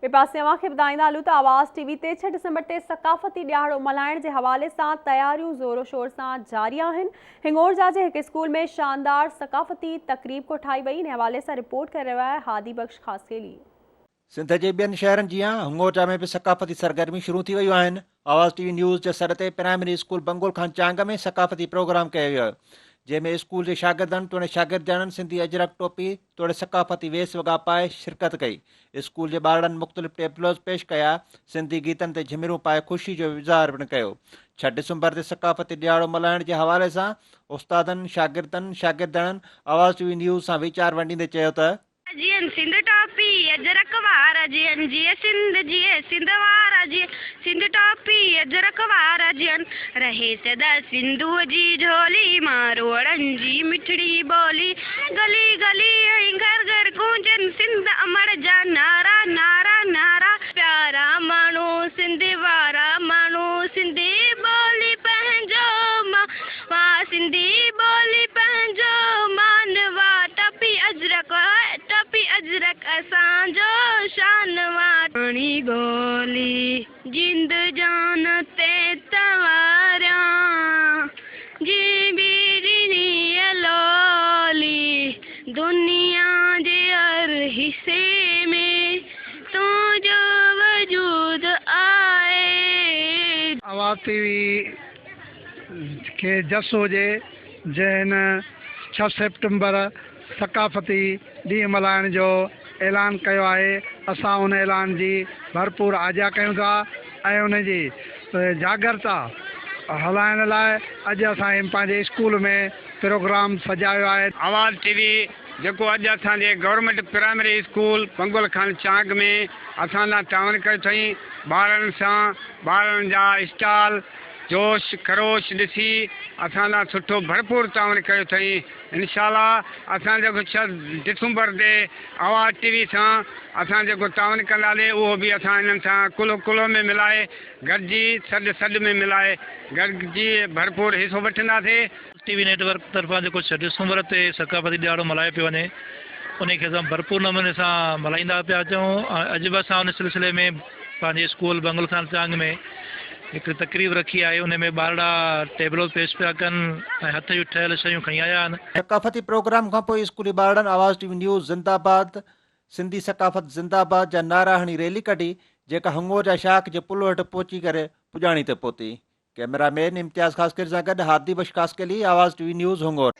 ॿिए पासे अव्हांखे ॿुधाईंदा हलूं त आवाज़ टीवी ते 6 डिसंबर ते सकाफ़ती ॾियारो मल्हाइण जे हवाले सां तयारियूं ज़ोरो शोर सां जारी आहिनि। हिंगोरजा जे हिकु स्कूल में शानदार सकाफ़ती तक़रीब कोठाई वई। इन हवाले सां रिपोर्ट करे रहियो आहे हादी बख़्श ख़ासकेली। सिंध के ॿियनि शहरनि जीअं हिंगोरजा में भी सकाफ़ती सरगर्मी शुरू थी वयूं आहिनि। आवाज़ टीवी न्यूज़ जे सर ते प्राइमरी स्कूल बंगोल खान चांग में सकाफ़ती प्रोग्राम कयो वियो, जंहिंमें स्कूल के शागिर्दनि तोड़े शागिर्दनि सिंधी अजरक टोपी तोड़े सकाफ़ती वेस वॻा पाए शिरकत कई। स्कूल के ॿारनि मुख़्तलिफ़ टेबलोज़ पेश कया, सिंधी गीतनि ते झिमिरूं पाए ख़ुशी जो इज़हार पिणु कयो। 6 डिसंबर ते सकाफ़ती ॾियारो मल्हाइण जे हवाले सां उस्तादनि शागिर्दनि आवाज़ टीवी न्यूज़ सां वीचार वंडींदे चयो त जियन सिंध टॉपी अजरक वारा जियन जिए सिंध वारा जिए सिंध टॉपी अजरक वारा जियन रहे सदा सिंधु जी झोली मारोड़न जी मिठड़ी बोली गली गली घर घर गूंजन सिंध अमर जा नारा नारा नारा प्यारा मानो सिंध वारा मानो सिंधी बोली पंहिंजो मां सिंधी बोली पंहिंजो मानवा टपी अजरक असांजो शानवा पाणी बोली जिंद जान ते तवारिया जी बीरी लोली दुनिया जे हर हिस्से में तुझो वजूद आए। आवाज़ टीवी के जस हुजे जैन 6 सितंबर सकाफ़ती ॾींहुं मल्हाइण जो ऐलान कयो आहे। असां उन ऐलान जी भरपूर आजा कयूं था ऐं उन जी जागरता हलाइण लाइ अॼु असां पंहिंजे स्कूल में प्रोग्राम सजायो आहे। आवाज़ टीवी जेको अॼु असांजे government primary school Pangong Khan चांग में असां लाइ तावन कयो अथई। ॿारनि सां ॿारनि जा स्टॉल जोश खरोश ॾिसी असां लाइ सुठो भरपूर तावन कयो अथई। इंशाअल्लाह असां जेको 6 डिसंबर ते आवाज़ टीवी सां असां जेको तावन कंदासीं उहो बि असां इन्हनि सां कुलो में मिलाए गॾिजी सॾ में मिलाए गॾिजी भरपूर हिसो वठंदासीं। टीवी नेटवर्क तरफ़ां जेको 6 डिसंबर ते सकाफ़ती ॾियारो मल्हाए पियो वञे उनखे असां भरपूर नमूने सां मल्हाईंदा पिया अचूं। अॼु बि असां उन सिलसिले में पंहिंजे स्कूल बंगोल खान चांग में हिकु तक़रीब रखी आहे। उन में ॿारड़ा टेबलो पेश पिया कनि ऐं हथ जूं ठहियल शयूं खणी आया आहिनि। सकाफ़ती प्रोग्राम खां पोइ स्कूली ॿारनि आवाज़ टीवी न्यूज़ ज़िंदाबाद सिंधी सकाफ़त ज़िंदाबाद जा नारा हणी रैली कढी, जेका हिंगोरजा शाख जे पुल वटि पहुची करे पुॼाणी ते पहुती। कैमरामैन इम्तियाज़ ख़ासकेर सां गॾु हादी बख़्श ख़ासकेली, आवाज़ टीवी न्यूज़ हिंगोर।